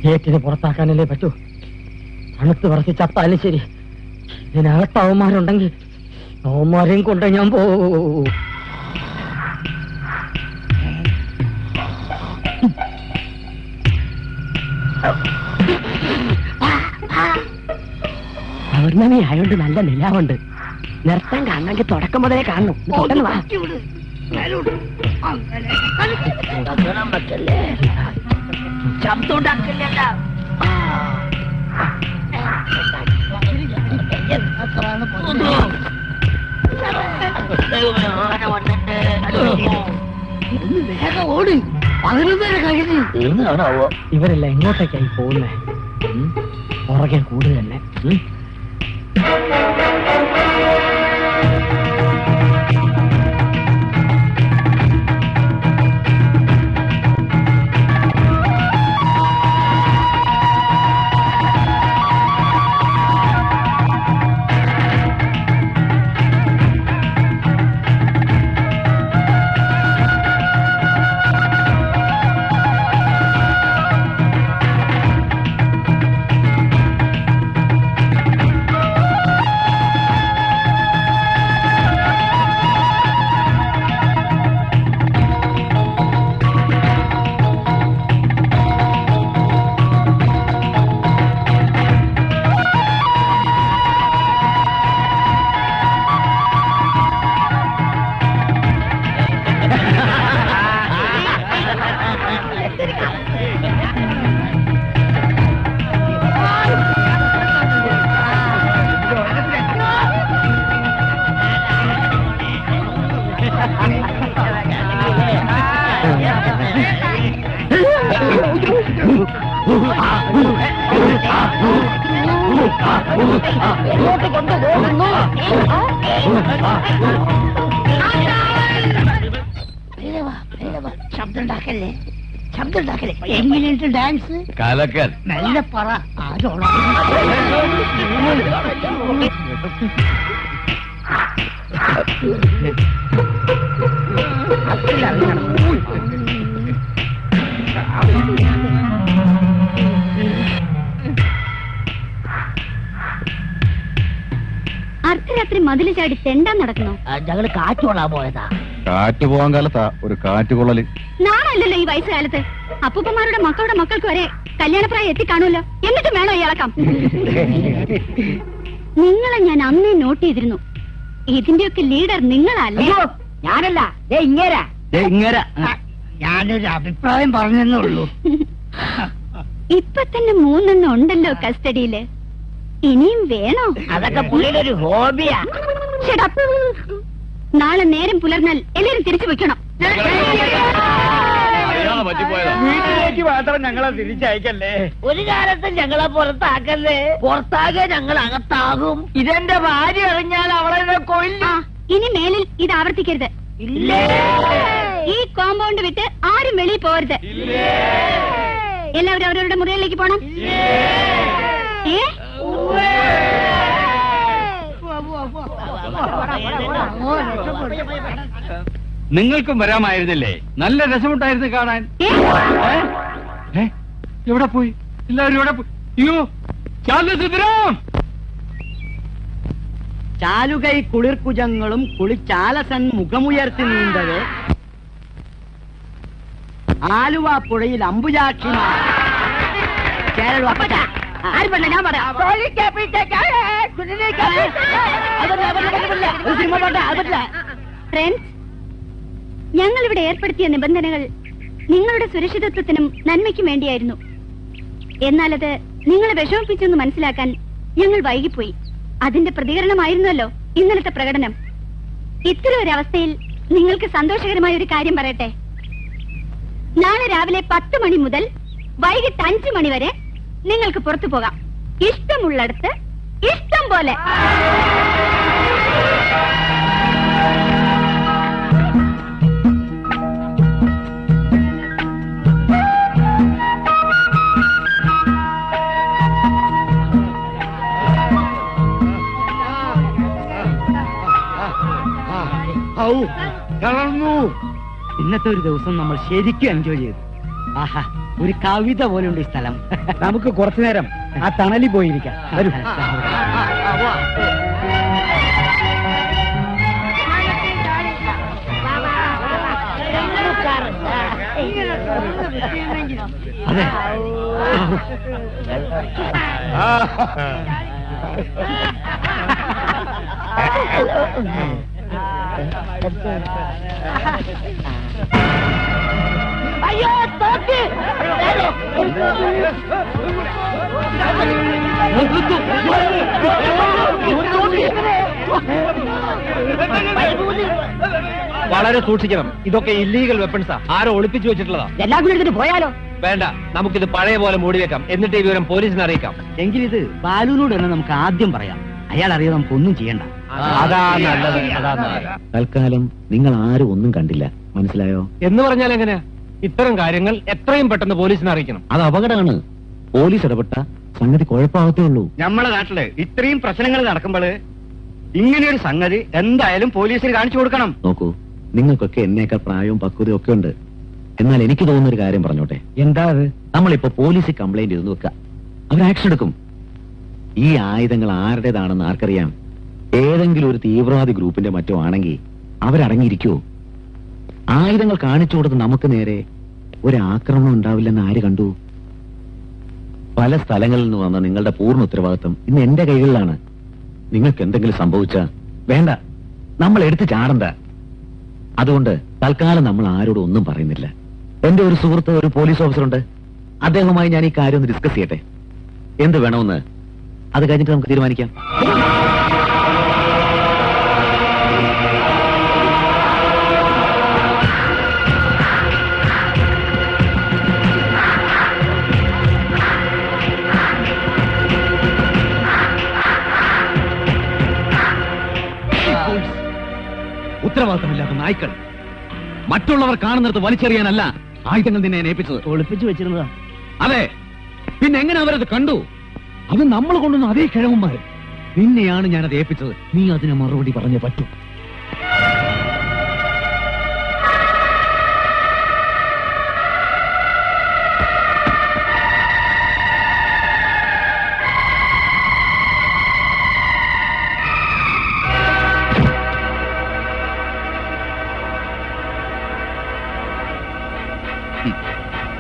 ഗേറ്റിന് പുറത്താക്കാനല്ലേ പറ്റൂ. തണുത്ത് പറത്തി ചത്താലും ശരി, ഇതിനകത്ത് അവന്മാരുണ്ടെങ്കിൽ അവന്മാരെയും കൊണ്ട് ഞാൻ പോവും. പൗർണമി ആയോണ്ട് നല്ല നിലാവുണ്ട്. നിർത്താൻ കാണണമെങ്കിൽ തുടക്കം മുതലേ കാണണം. ഇവരെല്ലാം എങ്ങോട്ടേക്കായി പോകുന്നേ? പുറകെ കൂട് തന്നെ. ശബ്ദമുണ്ടാക്കല്ലേ, ശബ്ദമുണ്ടാക്കല്ലേ. എങ്ങനെയുണ്ട് ഡാൻസ്? കലക്കൽ. നല്ല പറ. ആരോടാ? അർദ്ധരാത്രി മതില് ചാടി തെണ്ടാൻ നടക്കണോ? ഞങ്ങള് കാറ്റ് കൊള്ളാൻ പോയതാ. കാറ്റ് പോകാൻ കാലത്താ ഒരു കാറ്റ് കൊള്ളല്. നാളല്ലല്ലോ ഈ വയസ്സുകാലത്ത്. അപ്പൂപ്പന്മാരുടെ മക്കളുടെ മക്കൾക്ക് വരെ കല്യാണപ്രായം എത്തിക്കാണുമല്ലോ. എന്നിട്ടും വേണോ ഇളക്കാം? നിങ്ങളെ ഞാൻ അന്നേ നോട്ട് ചെയ്തിരുന്നു. ഇതിന്റെയൊക്കെ ലീഡർ നിങ്ങളല്ലേ? ഞാനല്ല, ഇങ്ങേരാ. ഞാനൊരു അഭിപ്രായം പറഞ്ഞെന്നുള്ളൂ. ഇപ്പൊ തന്നെ 3 ഉണ്ടല്ലോ കസ്റ്റഡിയില്. ഇനിയും വേണോ? അതൊക്കെ പുള്ളിയുടെ ഒരു ഹോബിയാ. നാളെ നേരം പുലർന്നാൽ എല്ലാരും തിരിച്ചു വെക്കണം. വീട്ടിലേക്ക് മാത്രം ഞങ്ങളെ തിരിച്ചയക്കല്ലേ. ഒരു കാലത്ത് ഞങ്ങളെ പുറത്താക്കല്ലേ. പുറത്താകെ ഞങ്ങൾ അകത്താകും. ഇതെന്റെ ഭാര്യ അറിഞ്ഞാൽ അവളെ കൊല്ലും. ഇനി മേലിൽ ഇത് ആവർത്തിക്കരുത്. ഈ കോമ്പൗണ്ട് വിട്ട് ആരും വെളിയിൽ പോകരുത്. എല്ലാവരും അവരവരുടെ മുറികളിലേക്ക് പോണം. നിങ്ങൾക്കും വരാമായിരുന്നില്ലേ? നല്ല രസമുണ്ടായിരുന്നു കാണാൻ. എവിടെ പോയി എല്ലാവരും? എവിടെ പോയി? അയ്യോ, ചാലസുന്ദരം! ചാലുകൈ കുളിർക്കുജങ്ങളും കുളിച്ചാലസൻ മുഖമുയർത്തി നീണ്ടത് ആലുവ പുഴയിൽ അമ്പുജാക്ഷിമാർ. ഞാൻ പറയാം. ഫ്രണ്ട്സ്, ഞങ്ങൾ ഇവിടെ ഏർപ്പെടുത്തിയ നിബന്ധനകൾ നിങ്ങളുടെ സുരക്ഷിതത്വത്തിനും നന്മയ്ക്കും വേണ്ടിയായിരുന്നു. എന്നാൽ അത് നിങ്ങളെ വിഷമിപ്പിച്ചെന്ന് മനസ്സിലാക്കാൻ ഞങ്ങൾ വൈകിപ്പോയി. അതിന്റെ പ്രതികരണമായിരുന്നല്ലോ ഇന്നലത്തെ പ്രകടനം. ഇത്തരം ഒരു അവസ്ഥയിൽ നിങ്ങൾക്ക് സന്തോഷകരമായ ഒരു കാര്യം പറയട്ടെ. നാളെ രാവിലെ 10 മണി മുതൽ വൈകിട്ട് 5 മണി വരെ നിങ്ങൾക്ക് പുറത്തു പോകാം. ഇഷ്ടമുള്ളിടത്ത് ഇഷ്ടം പോലെ. ഇന്നത്തെ ഒരു ദിവസം നമ്മൾ ശരിക്കും എൻജോയ് ചെയ്തു. ആഹാ, ഒരു കവിത പോലുണ്ട് ഈ സ്ഥലം. നമുക്ക് കുറച്ചു നേരം ആ തണലിൽ പോയിരിക്കാം. വരൂ. അതെ. അയ്യോ തോക്ക് വളരെ സൂക്ഷിക്കണം. ഇതൊക്കെ ഇല്ലീഗൽ വെപ്പൺസാ. ആരോ ഒളിപ്പിച്ചു വെച്ചിട്ടുള്ളതാ. എല്ലാം കൂടി എടുത്തിട്ട് പോയാലോ? വേണ്ട, നമുക്കിത് പഴയ പോലെ മൂടി വെക്കാം. എന്നിട്ട് ഈ വിവരം പോലീസിനെ അറിയിക്കാം. എങ്കിൽ ഇത് ബാലുവിനോട് തന്നെ നമുക്ക് ആദ്യം പറയാം. അയാൾ അറിയാതെ നമുക്ക് ഒന്നും ചെയ്യണ്ട. അതാ നല്ലത്, അതാ നല്ലത്. തൽക്കാലം നിങ്ങൾ ആരും ഒന്നും കണ്ടില്ല, മനസ്സിലായോ? എന്ന് പറഞ്ഞാൽ എങ്ങനെയാ? ഇത്തരം കാര്യങ്ങൾ എത്രയും പെട്ടെന്ന് പോലീസിനെ അറിയിക്കണം. അത് അപകടമാണ്. പോലീസ് ഇടപെട്ട സംഗതി കുഴപ്പമാകത്തേ ഉള്ളൂ. നമ്മളെ നാട്ടില് ഇത്രയും പ്രശ്നങ്ങൾ നടക്കുമ്പോള് ഇങ്ങനെയൊരു സംഗതി എന്തായാലും പോലീസിന് കാണിച്ചു കൊടുക്കണം. നോക്കൂ, നിങ്ങൾക്കൊക്കെ എന്നേക്കാൾ പ്രായവും പക്വതയും ഒക്കെ ഉണ്ട്. എന്നാൽ എനിക്ക് തോന്നുന്ന ഒരു കാര്യം പറഞ്ഞോട്ടെ. എന്താ അത്? നമ്മളിപ്പോ പോലീസിൽ കംപ്ലൈന്റ് ചെയ്തു വെക്കുക, അവർ ആക്ഷൻ എടുക്കും. ഈ ആയുധങ്ങൾ ആരുടേതാണെന്ന് ആർക്കറിയാം? ഏതെങ്കിലും ഒരു തീവ്രവാദി ഗ്രൂപ്പിന്റെ മറ്റോ ആണെങ്കിൽ അവരടങ്ങിയിരിക്കുവോ? ആയുധങ്ങൾ കാണിച്ചു കൊടുത്ത് നമുക്ക് നേരെ ഒരു ആക്രമണം ഉണ്ടാവില്ലെന്ന് ആര് കണ്ടു? പല സ്ഥലങ്ങളിൽ നിന്ന് വന്ന നിങ്ങളുടെ പൂർണ്ണ ഉത്തരവാദിത്വം ഇന്ന് എന്റെ കൈകളിലാണ്. നിങ്ങൾക്ക് എന്തെങ്കിലും സംഭവിച്ചാ വേണ്ട, നമ്മൾ എടുത്ത് ചാടണ്ട. അതുകൊണ്ട് തൽക്കാലം നമ്മൾ ആരോടും ഒന്നും പറയുന്നില്ല. എന്റെ ഒരു സുഹൃത്ത്, ഒരു പോലീസ് ഓഫീസറുണ്ട്, അദ്ദേഹവുമായി ഞാൻ ഈ കാര്യം ഒന്ന് ഡിസ്കസ് ചെയ്യട്ടെ. എന്ത് വേണമെന്ന് അത് കഴിഞ്ഞിട്ട് നമുക്ക് തീരുമാനിക്കാം. ഉത്തരവാദിത്തമില്ലാത്ത നായ്ക്കൾ. മറ്റുള്ളവർ കാണുന്നിടത്ത് വലിച്ചെറിയാനല്ല ആയുധങ്ങൾ നിന്നെ ഏൽപ്പിച്ചത്. ഒളിപ്പിച്ചു വെച്ചിരുന്നതാ. അതെ, പിന്നെ എങ്ങനെ അവരത് കണ്ടു? അത് നമ്മൾ കൊണ്ടുവന്ന അതേ കിഴവന്മാര്. നിന്നെയാണ് ഞാനത് ഏൽപ്പിച്ചത്. നീ അതിന് മറുപടി പറഞ്ഞേ പറ്റൂ.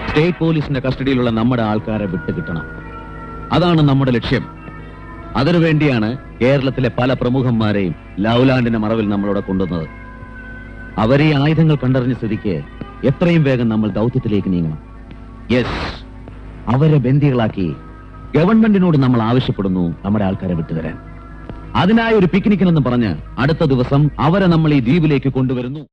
സ്റ്റേറ്റ് പോലീസിന്റെ കസ്റ്റഡിയിലുള്ള നമ്മുടെ ആൾക്കാരെ വിട്ടുകിട്ടണം. അതാണ് നമ്മുടെ ലക്ഷ്യം. അതിനുവേണ്ടിയാണ് കേരളത്തിലെ പല പ്രമുഖന്മാരെയും ലൗലാൻഡിന്റെ മറവിൽ നമ്മളോട് കൊണ്ടുവന്നത്. അവരെ ആയുധങ്ങൾ കണ്ടറിഞ്ഞ സ്ഥിതിക്ക് എത്രയും വേഗം നമ്മൾ ദൗത്യത്തിലേക്ക് നീങ്ങണം. യെസ്, അവരെ ബന്ദികളാക്കി ഗവൺമെന്റിനോട് നമ്മൾ ആവശ്യപ്പെടുന്നു നമ്മുടെ ആൾക്കാരെ വിട്ടുതരാൻ. അതിനായി ഒരു പിക്നിക്കിനെന്ന് പറഞ്ഞ് അടുത്ത ദിവസം അവരെ നമ്മൾ ഈ ദ്വീപിലേക്ക് കൊണ്ടുവരുന്നു.